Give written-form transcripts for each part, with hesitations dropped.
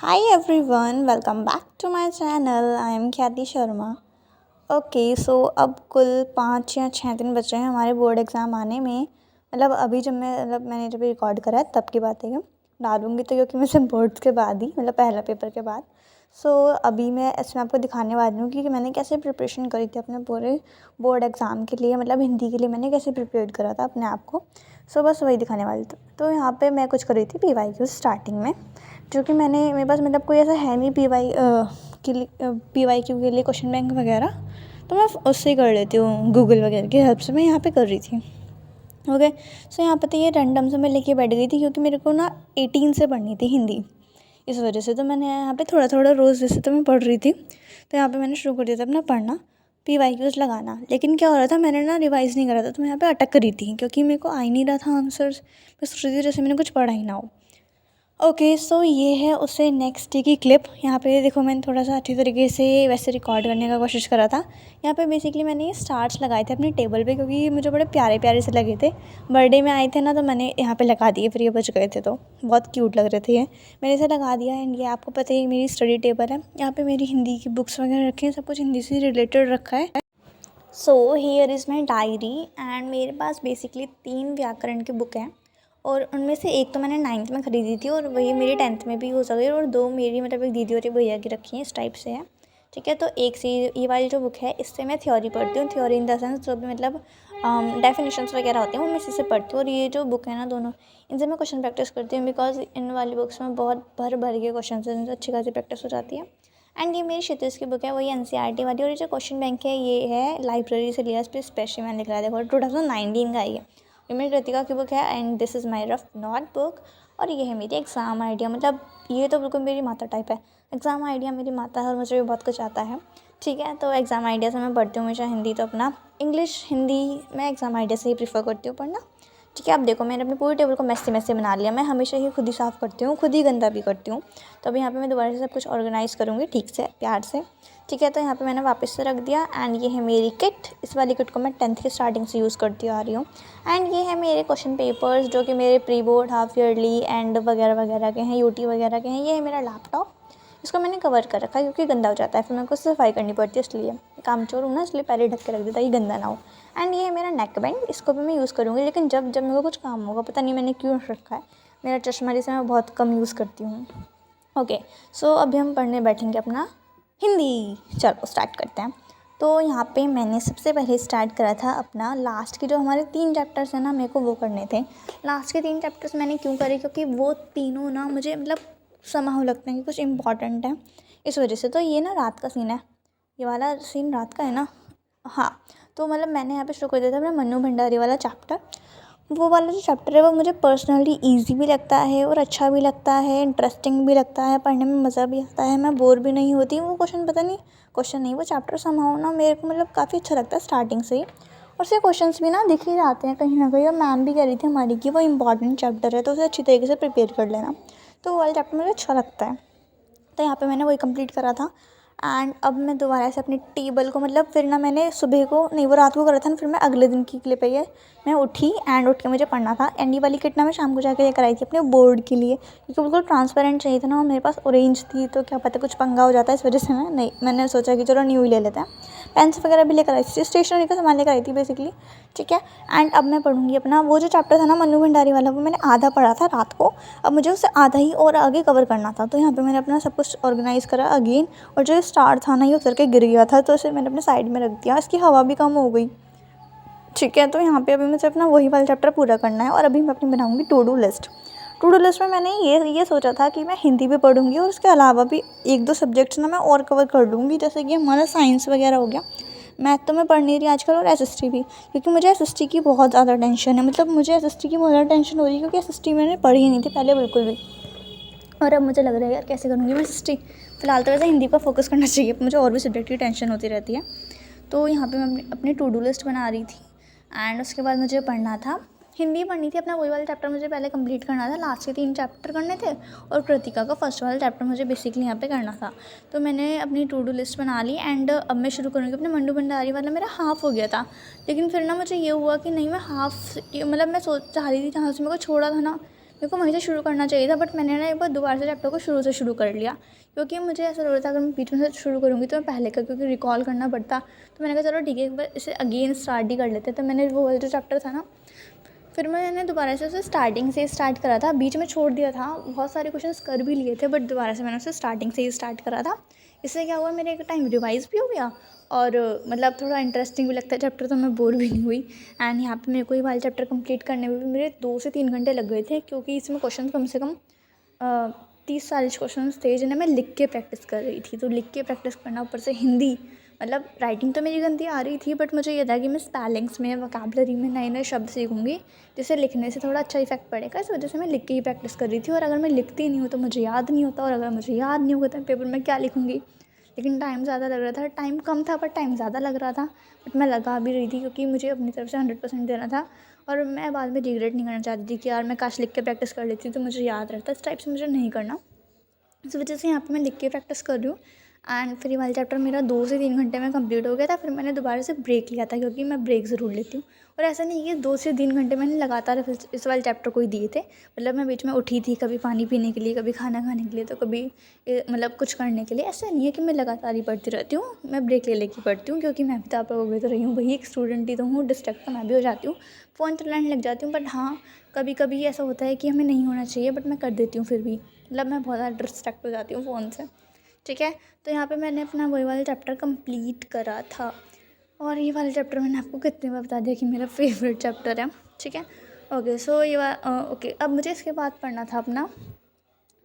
Hi everyone, welcome back to my channel. I am ख्याति Sharma. Okay so अब कुल 5 या 6 दिन बचे हैं हमारे बोर्ड एग्ज़ाम आने में. अभी जब मैंने जब रिकॉर्ड करा है तब की बात है. डालूँगी तो क्योंकि मैं सिर्फ बोर्ड्स के बाद ही पहला पेपर के बाद. अभी मैं इसमें आपको दिखाने वाली हूँ कि मैंने कैसे प्रिपरेशन करी थी अपने पूरे बोर्ड एग्ज़ाम के लिए. हिंदी के लिए मैंने कैसे प्रिपेयर करा था अपने आप को. बस वही दिखाने वाली थी. तो यहाँ पे मैं कुछ कर रही थी PYQ स्टार्टिंग में, जो कि मेरे पास कोई ऐसा है नहीं PYQ के लिए क्वेश्चन बैंक वगैरह. तो मैं उससे ही कर लेती हूँ, गूगल वगैरह की हेल्प से मैं यहाँ पे कर रही थी. ओके यहाँ पे तो ये रैंडम से मैं लेके बैठ गई थी क्योंकि मेरे को 18 से पढ़नी थी हिंदी. इस वजह से तो मैंने यहाँ पे थोड़ा थोड़ा रोज़ जैसे तो मैं पढ़ रही थी. तो यहाँ पे मैंने शुरू कर दिया था अपना पढ़ना, PYQs लगाना. लेकिन क्या हो रहा था, मैंने रिवाइज़ नहीं करा था, तो मैं यहाँ पे अटक रही थी क्योंकि मेरे को आ ही नहीं रहा था आंसर्स. मैं सोच रही थी जैसे मैंने कुछ पढ़ा ही ना हो. ओके ये है उससे नेक्स्ट डे की क्लिप. यहाँ पे देखो मैंने थोड़ा सा अच्छी तरीके से वैसे रिकॉर्ड करने का कोशिश करा था. यहाँ पे बेसिकली मैंने ये स्टार्स लगाए थे अपने टेबल पे क्योंकि मुझे बड़े प्यारे प्यारे से लगे थे. बर्थडे में आए थे ना, तो मैंने यहाँ पे लगा दिए, फिर ये बच गए थे तो बहुत क्यूट लग रहे थे ये. मैंने इसे लगा दिया. एंड ये आपको पता है मेरी स्टडी टेबल है. यहाँ पर मेरी हिंदी की बुक्स वगैरह रखी हैं, सब कुछ हिंदी से रिलेटेड रखा है. Here is my diary. And मेरे पास बेसिकली 3 व्याकरण की बुक हैं और उनमें से एक तो मैंने 9th में ख़रीदी थी और वही मेरी 10th में भी हो सकती है. और 2 मेरी एक दीदी और एक भैया की रखी हैं, इस टाइप से है. ठीक है, तो एक से ये वाली जो बुक है इससे मैं थ्योरी पढ़ती हूँ. थ्योरी इन द सेंस जो भी डेफिनेशंस वगैरह होते हैं वो मैं इसी से पढ़ती हूँ. और ये जो बुक है ना, दोनों इनसे मैं क्वेश्चन प्रैक्टिस करती हूँ बिकॉज इन वाली बुक्स में बहुत भर के क्वेश्चन हैं, इनसे अच्छी खासी प्रैक्टिस हो जाती है. एंड ये मेरी क्षितिज की बुक है, वही NCERT वाली. और ये जो क्वेश्चन बैंक है ये है लाइब्रेरी से लिया, इस पर स्पेशली मैंने लिखा है. देखो 2019 का है ये मेरी कृतिका की बुक है. And this is my rough note book. और ये है मेरी एग्ज़ाम आइडिया. ये तो बिल्कुल मेरी माता टाइप है. एग्ज़ाम आइडिया मेरी माता है और मुझे भी बहुत कुछ आता है. ठीक है, तो एग्ज़ाम आइडिया से मैं पढ़ती हूँ हमेशा हिंदी. तो अपना इंग्लिश हिंदी मैं एग्ज़ाम आइडिया से ही प्रीफर करती हूँ पढ़ना. ठीक है, अब देखो मैंने अपनी पूरी टेबल को मैसी बना लिया. मैं हमेशा ही खुद ही साफ़ करती हूँ, खुद ही गंदा भी करती हूँ. तो अभी यहाँ पे मैं दोबारा से सब कुछ ऑर्गेनाइज़ करूँगी ठीक से, प्यार से. ठीक है, तो यहाँ पे मैंने वापस से रख दिया. एंड ये है मेरी किट. इस वाली किट को मैं 10th की स्टार्टिंग से यूज़ करती आ रही हूँ. एंड ये है मेरे क्वेश्चन पेपर्स जो कि मेरे pre board, half yearly and वगैरह वगैरह के हैं, UT वगैरह के हैं. ये है मेरा लैपटॉप. इसको मैंने कवर कर रखा है क्योंकि गंदा हो जाता है, फिर मेरे को सफाई करनी पड़ती है. इसलिए कामचोर हूँ ना, इसलिए पहले ढक के रख देता कि गंदा ना हो. एंड ये है मेरा नेक बैंड. इसको भी मैं यूज़ करूँगी, लेकिन जब जब मेरे को कुछ काम होगा. पता नहीं मैंने क्यों रखा है. मेरा चश्मा जिसे मैं बहुत कम यूज़ करती हूँ. ओके अभी हम पढ़ने बैठेंगे अपना हिंदी. चलो स्टार्ट करते हैं. तो यहाँ पे मैंने सबसे पहले स्टार्ट करा था अपना लास्ट के जो हमारे 3 चैप्टर्स हैं ना, मेरे को वो करने थे. लास्ट के 3 चैप्टर्स मैंने क्यों करे, क्योंकि वो तीनों ना मुझे समाह लगते हैं कि कुछ इम्पॉर्टेंट है, इस वजह से. तो ये ना रात का सीन है, ये वाला सीन रात का है ना. हाँ, तो मैंने यहाँ पे शुरू कर दिया था अपना मन्नू भंडारी वाला चैप्टर. वो वाला जो चैप्टर है वो मुझे पर्सनली ईजी भी लगता है और अच्छा भी लगता है, इंटरेस्टिंग भी लगता है, पढ़ने में मज़ा भी आता है, मैं बोर भी नहीं होती. वो क्वेश्चन नहीं वो चैप्टर समाओ ना मेरे को काफ़ी अच्छा लगता है स्टार्टिंग से ही. और उसके क्वेश्चंस भी ना दिख ही जाते हैं कहीं ना कहीं. और मैम भी कह रही थी हमारी कि वो इंपॉर्टेंट चैप्टर है, तो उसे अच्छी तरीके से प्रिपेयर कर लेना. तो वो वाला चैप्टर मुझे अच्छा लगता है. तो यहाँ पे मैंने वही कंप्लीट करा था. एंड अब मैं दोबारा से अपनी टेबल को फिर ना मैंने सुबह को नहीं, वो रात को करा था ना, फिर मैं अगले दिन की क्लिप है ये. मैं उठी एंड उठ के मुझे पढ़ना था. एंड ये वाली किट ना मैं शाम को जाकर ये कराई थी अपने बोर्ड के लिए, क्योंकि बिल्कुल ट्रांसपेरेंट चाहिए था ना, और मेरे पास ऑरेंज थी तो क्या पता कुछ पंगा हो जाता है, इस वजह से मैंने सोचा कि चलो न्यू ही ले लेते हैं. पेन्स वगैरह भी लेकर आई थी, स्टेशनरी का सामान लेकर आई थी बेसिकली. ठीक है, एंड अब मैं पढ़ूंगी अपना वो जो चैप्टर था ना मन्नू भंडारी वाला, वो मैंने आधा पढ़ा था रात को. अब मुझे उससे आधा ही और आगे कवर करना था. तो यहाँ पे मैंने अपना सब कुछ ऑर्गेनाइज़ करा अगेन. और जो स्टार था ना, ये उतर के गिर गया था, तो इसे मैंने अपने साइड में रख दिया. इसकी हवा भी कम हो गई. ठीक है, तो यहाँ पे अभी मुझे अपना वही वाला चैप्टर पूरा करना है. और अभी मैं अपनी बनाऊँगी to do list. To do list में मैंने ये सोचा था कि मैं हिंदी भी पढ़ूंगी और उसके अलावा भी 1-2 सब्जेक्ट्स ना मैं और कवर कर लूँगी, जैसे कि हमारा साइंस वगैरह हो गया. मैथ तो मैं पढ़ नहीं रही आजकल, और SST भी, क्योंकि मुझे SST की बहुत ज़्यादा टेंशन है. मुझे SST की बहुत ज़्यादा टेंशन हो रही है क्योंकि SST मैंने पढ़ी ही नहीं थी पहले बिल्कुल भी. और अब मुझे लग रहा है यार कैसे करूँगी मैं SST. फिलहाल तो वैसे हिंदी पर फोकस करना चाहिए, मुझे और भी सब्जेक्ट की टेंशन होती रहती है. तो यहाँ पे मैं अपनी टू डू लिस्ट बना रही थी. एंड उसके बाद मुझे पढ़ना था, हिंदी पढ़नी थी. अपना वही वाला चैप्टर मुझे पहले कंप्लीट करना था, लास्ट के 3 चैप्टर करने थे. और कृतिका का फर्स्ट वाला चैप्टर मुझे बेसिकली यहाँ पे करना था. तो मैंने अपनी टू डू लिस्ट बना ली. एंड अब मैं शुरू करूँगी अपने मन्नू भंडारी वाला. मेरा हाफ़ हो गया था, लेकिन फिर ना मुझे ये हुआ कि नहीं, मैं हाफ़ मैं चाह रही थी जहाँ से मेरे को छोड़ा था ना, मेरे को वहीं से शुरू करना चाहिए था, बट मैंने ना एक बार दोबारा से चैप्टर को शुरू से शुरू कर लिया, क्योंकि मुझे ऐसा लग रहा था अगर मैं बीच में से शुरू करूँगी तो मैं पहले का क्योंकि रिकॉल करना पड़ता। तो मैंने कहा चलो ठीक है, एक बार इसे अगेन स्टार्ट ही कर लेते। तो मैंने वो वाला जो चैप्टर था ना, फिर मैंने दोबारा से उसे स्टार्टिंग से स्टार्ट करा था। बीच में छोड़ दिया था, बहुत सारे क्वेश्चंस कर भी लिए थे, बट दोबारा से मैंने उसे स्टार्टिंग से ही स्टार्ट करा था। इससे क्या हुआ, मेरे एक टाइम रिवाइज़ भी हो गया और मतलब थोड़ा इंटरेस्टिंग भी लगता है चैप्टर, तो मैं बोर भी नहीं हुई। एंड यहाँ पे मेरे को ये वाला चैप्टर कंप्लीट करने में भी मेरे 2 से 3 घंटे लग गए थे, क्योंकि इसमें क्वेश्चन कम से कम 30-40 क्वेश्चन थे जिन्हें मैं लिख के प्रैक्टिस कर रही थी। तो लिख के प्रैक्टिस करना, ऊपर से हिंदी, मतलब राइटिंग तो मेरी गंदी आ रही थी, बट मुझे ये था कि मैं स्पेलिंग्स में, वोकैबुलरी में नए नए शब्द सीखूंगी, जिससे लिखने से थोड़ा अच्छा इफेक्ट पड़ेगा। इस वजह से मैं लिख के ही प्रैक्टिस कर रही थी। और अगर मैं लिखती नहीं हूँ तो मुझे याद नहीं होता, और अगर मुझे याद नहीं होगा तो पेपर में क्या लिखूंगी। लेकिन टाइम ज़्यादा लग रहा था, टाइम कम था पर टाइम ज़्यादा लग रहा था, बट मैं लगा भी रही थी क्योंकि मुझे अपनी तरफ से 100% देना था। और मैं बाद में रिग्रेट नहीं करना चाहती थी कि यार मैं काश लिख के प्रैक्टिस कर लेती तो मुझे याद रहता। इस टाइप से मुझे नहीं करना, इस वजह से यहाँ पे मैं लिख के प्रैक्टिस कर रही हूँ। एंड फिर ये वाला चैप्टर मेरा 2 से 3 घंटे में कंप्लीट हो गया था। फिर मैंने दोबारा से ब्रेक लिया था, क्योंकि मैं ब्रेक ज़रूर लेती हूँ। और ऐसा नहीं कि 2 से 3 घंटे मैंने लगातार इस वाले चैप्टर को ही दिए थे। मतलब मैं बीच में उठी थी, कभी पानी पीने के लिए, कभी खाना खाने के लिए, तो कभी मतलब कुछ करने के लिए। ऐसा नहीं है कि मैं लगातार ही पढ़ती रहती हूँ, मैं ब्रेक ले लेके पढ़ती हूँ, क्योंकि मैं भी तो आप लोगों की तो रही हूँ, वही एक स्टूडेंट ही तो हूँ, डिस्ट्रैक्ट तो मैं भी हो जाती हूँ, फ़ोन चलाने लग जाती हूँ। बट हाँ, कभी कभी ऐसा होता है कि हमें नहीं होना चाहिए, बट मैं कर देती हूँ फिर भी। मतलब मैं बहुत ज़्यादा डिस्ट्रैक्ट हो जाती हूँ फ़ोन से, ठीक है। तो यहाँ पे मैंने अपना वही वाला चैप्टर कंप्लीट करा था। और ये वाला चैप्टर मैंने आपको कितने बार बता दिया कि मेरा फेवरेट चैप्टर है, ठीक है। ओके, सो ओके, अब मुझे इसके बाद पढ़ना था अपना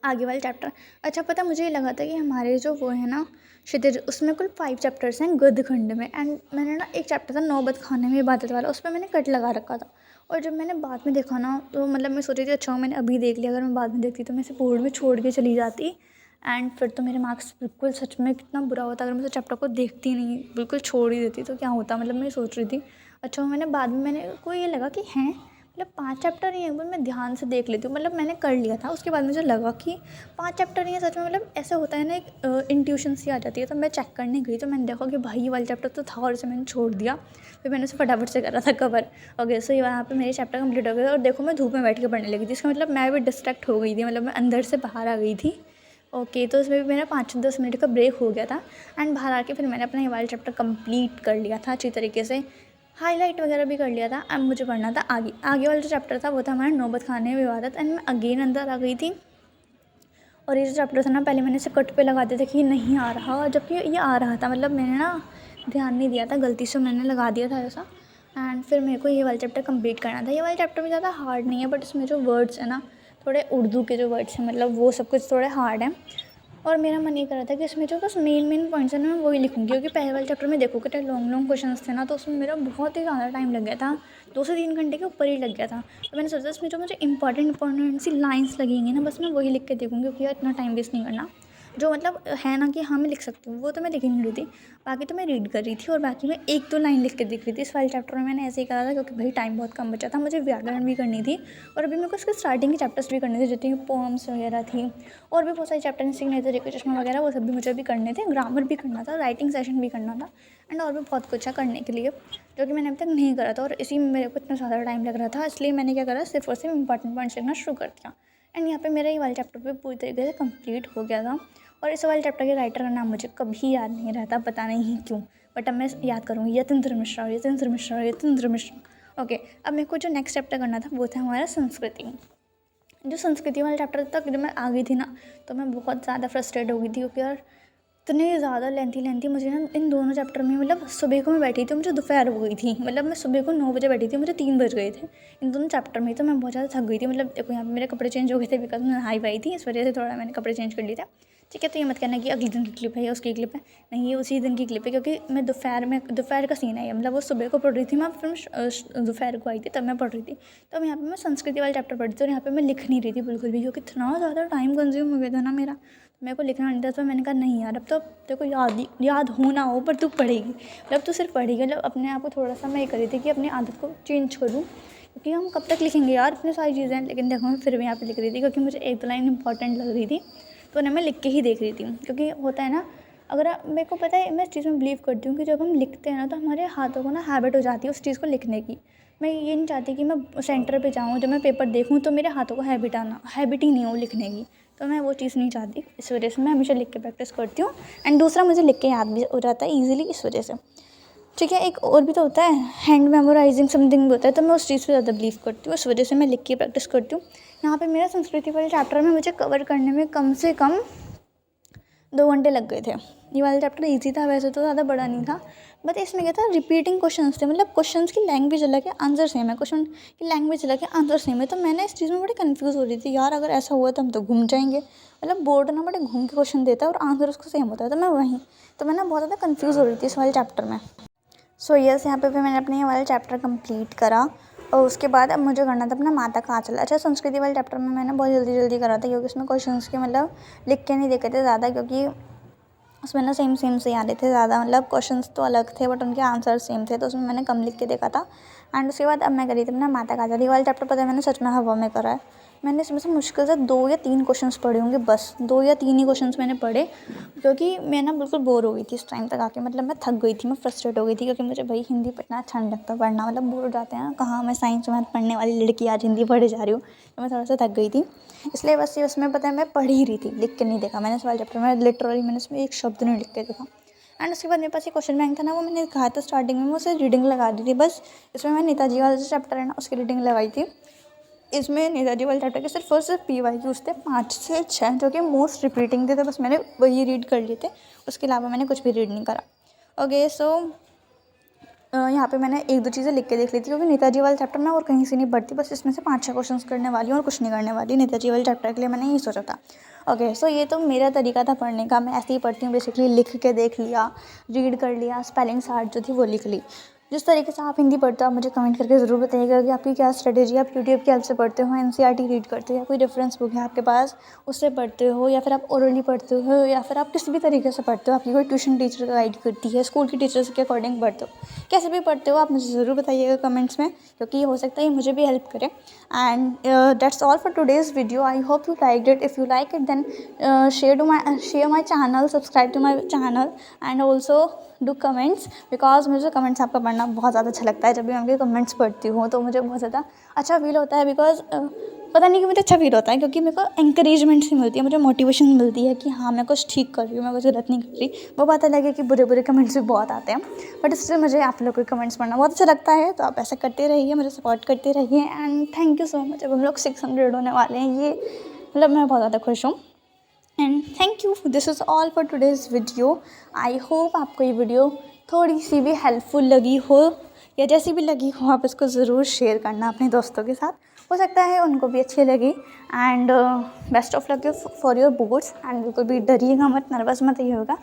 आगे वाला चैप्टर। अच्छा, पता मुझे ये लगा था कि हमारे जो वो है ना क्षितिज, उसमें कुल 5 चैप्टर्स हैं गद्यखंड में। एंड मैंने ना एक चैप्टर था नौबत खाने में इबादत वाला, उसमें मैंने कट लगा रखा था। और जब मैंने बाद में देखा ना, तो मतलब मैं सोची थी अच्छा मैंने अभी देख लिया, अगर मैं बाद में देखती तो मैं इसे बोर्ड में छोड़ के चली जाती। एंड फिर तो मेरे मार्क्स बिल्कुल, सच में कितना बुरा होता अगर मैं उस चैप्टर को देखती नहीं, बिल्कुल छोड़ ही देती तो क्या होता। मतलब मैं सोच रही थी। अच्छा, मैंने बाद में मेरे को ये लगा कि हैं मतलब 5 चैप्टर ही हैं, एक बार मैं ध्यान से देख लेती हूँ। मतलब मैंने कर लिया था, उसके बाद मुझे लगा कि 5 चैप्टर ही हैं सच में। मतलब ऐसे होता है ना, एक इंट्यूशन सी आ जाती है। तो मैं चेक करने गई तो मैंने देखा कि भाई ये वाला चैप्टर तो था, और इसे मैंने छोड़ दिया। फिर मैंने उसे फटाफट से करा था कवर। ओके, सो यहाँ पे मेरे चैप्टर कंप्लीट हो गए। और देखो मैं धूप में बैठ के पढ़ने लगी थी, इसका मतलब मैं भी डिस्ट्रैक्ट हो गई थी, मतलब मैं अंदर से बाहर आ गई थी। ओके, तो इसमें भी मेरा 5-10 मिनट का ब्रेक हो गया था। एंड बाहर आके फिर मैंने अपना ये वाला चैप्टर कंप्लीट कर लिया था अच्छी तरीके से, हाईलाइट वगैरह भी कर लिया था। अब मुझे पढ़ना था आगे। आगे वाला जो चैप्टर था वो था हमारा नौबत खाने में इबादत। एंड मैं अगेन अंदर आ गई थी। और ये जो चैप्टर था ना, पहले मैंने इसे कट पे लगा दिया था कि ये नहीं आ रहा, जबकि ये आ रहा था। मतलब मैंने ना ध्यान नहीं दिया था, गलती से मैंने लगा दिया था ऐसा। एंड फिर मेरे को ये वाला चैप्टर कंप्लीट करना था। ये वाला चैप्टर भी ज़्यादा हार्ड नहीं है, बट इसमें जो वर्ड्स है ना, थोड़े उर्दू के जो वर्ड्स हैं, मतलब वो सब कुछ थोड़े हार्ड हैं। और मेरा मन ये कर रहा था कि इसमें जो बस मेन पॉइंट्स हैं ना, मैं वही लिखूँगी, क्योंकि पहले वाले चैप्टर में देखो कितने लॉन्ग क्वेश्चंस थे ना, तो उसमें मेरा बहुत ही ज़्यादा टाइम लग गया था, 2 से 3 घंटे के ऊपर ही लग गया था। तो मैंने सोचा इसमें जो मुझे इंपॉर्टेंट सी लाइन्स लगेंगी ना, बस मैं वही लिख के देखूँगी, क्योंकि यार इतना टाइम वेस्ट नहीं करना। जो मतलब है ना कि हाँ मैं लिख सकती हूँ, वो तो मैं लिख ही नहीं रही थी। बाकी तो मैं रीड कर रही थी, और बाकी मैं 1-2 लाइन लिख के देख रही थी। इस वाले चैप्टर में मैंने ऐसे ही करा था, क्योंकि भाई टाइम बहुत कम बचा था, मुझे व्याकरण भी करनी थी, और अभी मेरे को इसके स्टार्टिंग के चैप्टर्स भी करने थे, जितनी पोम्स वगैरह थी, और भी बहुत सारे चैप्टर सिग्नेचर के चश्मा वगैरह, वो सब भी मुझे भी करने थे। ग्रामर भी करना था, राइटिंग सेशन भी करना था, एंड और भी बहुत कुछ है करने के लिए, जो कि मैंने अभी तक नहीं करा था। और इसी में मेरे को इतना ज़्यादा टाइम लग रहा था, इसलिए मैंने क्या करा, सिर्फ और सिर्फ इंपॉर्टेंट पॉइंट्स लिखना शुरू कर दिया। एंड यहाँ पे मेरा ये वाला चैप्टर भी पूरी तरीके से कंप्लीट हो गया था। और इस वाले चैप्टर के राइटर का नाम मुझे कभी याद नहीं रहता, पता नहीं क्यों, बट अब मैं याद करूँगी, यतीन्द्र मिश्रा, यतीन्द्र मिश्रा, यतीन्द्र मिश्रा। ओके, अब मेरे को जो नेक्स्ट चैप्टर करना था वो था हमारा संस्कृति। जो संस्कृति वाले चैप्टर तक जब मैं आ गई थी ना, तो मैं बहुत ज़्यादा फ्रस्ट्रेट हो गई थी, क्योंकि यार इतने ज़्यादा लेंथी मुझे ना इन दोनों चैप्टर में। मतलब सुबह को मैं बैठी थी, मुझे दोपहर हो गई थी, मतलब मैं सुबह को 9 बजे बैठी थी, मुझे 3 बज गए थे इन दोनों चैप्टर में। तो मैं बहुत ज़्यादा थक गई थी। मतलब देखो यहाँ पे मेरे कपड़े चेंज हो गए थे, बिकॉज मैं नहाई पाई थी, इस वजह से थोड़ा मैंने कपड़े चेंज कर लिए थे, ठीक है। तो ये मत कहना कि अगले दिन की क्लिप है या उसकी क्लिप है, नहीं, ये उसी दिन की क्लिप है, क्योंकि मैं दोपहर का सीन है ये। मतलब वो सुबह को पढ़ रही थी मैं, फिर दोपहर को आई थी, तब मैं पढ़ रही थी। तो यहाँ पे मैं संस्कृति वाला चैप्टर पढ़ी थी, और यहाँ पे मैं लिख नहीं रही थी बिल्कुल भी, क्योंकि इतना ज़्यादा टाइम कंज्यूम हो गया था ना मेरा, मेरे को लिखना नहीं था। तो मैंने कहा नहीं यार, अब तो तेरे को याद हो ना हो, पर तू पढ़ेगी, मतलब तू सिर्फ पढ़ेगी। मतलब अपने आप को थोड़ा सा मैं ये कर रही थी कि अपनी आदत को चेंज करूँ, क्योंकि हम कब तक लिखेंगे यार इतनी सारी चीज़ें। लेकिन देखो मैं फिर भी यहाँ पे लिख रही थी, क्योंकि मुझे एक 2 लाइन इंपॉर्टेंट लग रही थी, तो उन्हें मैं लिख के ही देख रही थी। क्योंकि होता है ना, अगर मेरे को पता है, मैं इस चीज़ में बिलीव करती हूँ कि जब हम लिखते हैं ना, तो हमारे हाथों को ना हैबिट हो जाती है उस चीज़ को लिखने की। मैं ये नहीं चाहती कि मैं सेंटर पे जाऊँ, जब मैं पेपर देखूँ तो मेरे हाथों को हैबिट ही नहीं हो लिखने की, तो मैं वो चीज़ नहीं चाहती। इस वजह से मैं हमेशा लिख के प्रैक्टिस करती हूँ। एंड दूसरा, मुझे लिख के याद भी हो जाता है ईजिली, इस वजह से। ठीक है, एक और भी तो होता है, हैंड मेमोराइजिंग समथिंग भी होता है, तो मैं उस चीज़ पे ज़्यादा बिलीव करती हूँ, इस वजह से मैं लिख के प्रैक्टिस करती हूँ। यहाँ पे मेरा संस्कृति वाले चैप्टर में मुझे कवर करने में कम से कम 2 घंटे लग गए थे। ये वाला चैप्टर ईजी था, वैसे तो ज़्यादा बड़ा नहीं था, बट इसमें क्या था, रिपीटिंग क्वेश्चंस थे, मतलब क्वेश्चंस की लैंग्वेज अलग है, आंसर सेम है, क्वेश्चन की लैंग्वेज अलग है, आंसर सेम है। तो मैंने इस चीज़ में बड़ी कंफ्यूज हो रही थी, यार अगर ऐसा हुआ तो हम तो घूम जाएंगे, मतलब बोर्ड ना बड़े घूम के क्वेश्चन देता है और आंसर उसका सेम होता है, तो मैं ना बहुत ज़्यादा कन्फ्यूज़ हो रही थी इस वाले चैप्टर में। सो यस, यहाँ पे फिर मैंने अपने ये वाला चैप्टर कंप्लीट करा, और उसके बाद अब मुझे करना था अपना माता का आंचल। अच्छा, संस्कृति वाले चैप्टर में मैंने बहुत जल्दी जल्दी करा था, क्योंकि उसमें क्वेश्चंस के मतलब लिख के नहीं देखे थे ज़्यादा, क्योंकि उसमें ना सेम सेम से आ रहे थे ज़्यादा, मतलब क्वेश्चंस तो अलग थे बट उनके आंसर सेम थे, तो उसमें मैंने कम लिख के देखा था। एंड उसके बाद अब मैं करी थी अपना माता का आंचल। ये वाला चैप्टर पता है मैंने सच में हवा में करा है। मैंने इसमें से मुश्किल से 2 या 3 क्वेश्चंस पढ़े होंगे, बस 2 या 3 ही क्वेश्चंस मैंने पढ़े, क्योंकि मैं ना बिल्कुल बोर हो गई थी इस टाइम तक आके, मतलब मैं थक गई थी, मैं फ्रस्ट्रेट हो गई थी, क्योंकि मुझे भाई हिंदी पढ़ना अच्छा नहीं लगता, पढ़ना मतलब बोर हो जाते हैं, कहाँ मैं साइंस मैथ पढ़ने वाली लड़की आज हिंदी पढ़े जा रही हूँ, तो मैं थोड़ा सा थक गई थी, इसलिए बस ये उसमें पता है मैं पढ़ ही रही थी, लिख के नहीं देखा मैंने सवाल चैप्टर में, लिटरली मैंने उसमें एक शब्द नहीं लिख के देखा। एंड उसके बाद मेरे पास एक क्वेश्चन बैंक था ना, वो मैंने कहा था स्टार्टिंग में, मैं उसे रीडिंग लगा दी थी बस। इसमें मैं नेताजी वाला जो चैप्टर है ना, उसकी रीडिंग लगाई थी। इसमें नेताजी वाले चैप्टर के सिर्फ फर्स्ट PYQs थे 5 से 6, जो कि मोस्ट रिपीटिंग थे, तो बस मैंने वही रीड कर लिए थे, उसके अलावा मैंने कुछ भी रीड नहीं करा। ओके, सो यहाँ पे मैंने 1-2 चीज़ें लिख के देख ली थी, क्योंकि नेताजी वाले चैप्टर में और कहीं से नहीं पढ़ती, बस इसमें से 5-6 क्वेश्चंस करने वाली हूँ और कुछ नहीं करने वाली नेताजी वाले चैप्टर के लिए, मैंने यही सोचा था। ओके, सो ये तो मेरा तरीका था पढ़ने का, मैं ऐसे ही पढ़ती हूँ बेसिकली, लिख के देख लिया, रीड कर लिया, स्पेलिंग चार्ट जो थी वो लिख ली। जिस तरीके से आप हिंदी पढ़ते हो आप मुझे कमेंट करके ज़रूर बताइएगा कि आपकी क्या स्ट्रेटेजी है, आप यूट्यूब की हेल्प से पढ़ते हो, NCERT रीड करते हो, या कोई रेफरेंस बुक है आपके पास उससे पढ़ते हो, या फिर आप ओरली पढ़ते हो, या फिर आप किसी भी तरीके से पढ़ते हो, आपकी कोई ट्यूशन टीचर गाइड करती है, स्कूल की टीचर्स के अकॉर्डिंग पढ़ते हो, कैसे भी पढ़ते हो आप मुझे ज़रूर बताइएगा कमेंट्स में, क्योंकि हो सकता है ये मुझे भी हेल्प करे। And that's all for today's video. I hope you liked it. If you like it then share my channel, subscribe to my channel, and also do comments, because मुझे कमेंट्स आपका पढ़ना बहुत ज़्यादा अच्छा लगता है। जब भी मैं आपके कमेंट्स पढ़ती हूँ तो मुझे बहुत ज़्यादा अच्छा फील होता है, बिकॉज पता नहीं कि मुझे अच्छा फील होता है, क्योंकि मेरे को इंकरेजमेंट सी मिलती है, मुझे मोटिवेशन मिलती है कि हाँ मैं कुछ ठीक कर रही हूँ, मैं कुछ गलत नहीं कर रही। वो बात अलग है कि बुरे बुरे कमेंट्स भी बहुत आते हैं, बट इससे मुझे आप लोग के कमेंट्स पढ़ना बहुत अच्छा लगता है, तो आप ऐसा करते रहिए, मुझे सपोर्ट करते रहिए। And thank you so much. अब हम लोग 600 होने वाले हैं, ये मतलब मैं बहुत ज़्यादा खुश हूँ। And thank you, this is all for today's video. I hope आपको ये वीडियो थोड़ी सी भी हेल्पफुल लगी हो, या जैसी भी लगी हो आप इसको ज़रूर शेयर करना अपने दोस्तों के साथ, हो सकता है उनको भी अच्छी लगी। And best of luck for your boards. And बिल्कुल भी डरिएगा मत, नर्वस मत ये होगा,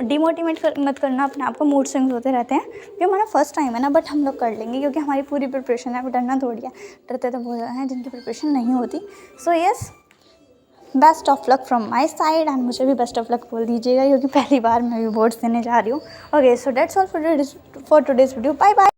डिमोटिवेट मत करना अपने आप को, मूड स्विंग्स होते रहते हैं, क्योंकि हमारा फर्स्ट टाइम है ना, बट हम लोग कर लेंगे, क्योंकि हमारी पूरी प्रिपरेशन है, डरना थोड़ी है, डरते तो बहुत ज़्यादा हैं जिनकी प्रिपरेशन नहीं होती। So yes, best of luck from my side, and मुझे भी बेस्ट ऑफ लक बोल दीजिएगा, क्योंकि पहली बार मैं भी बोर्ड्स देने जा रही हूँ। Okay, so that's all for today's video. Bye bye.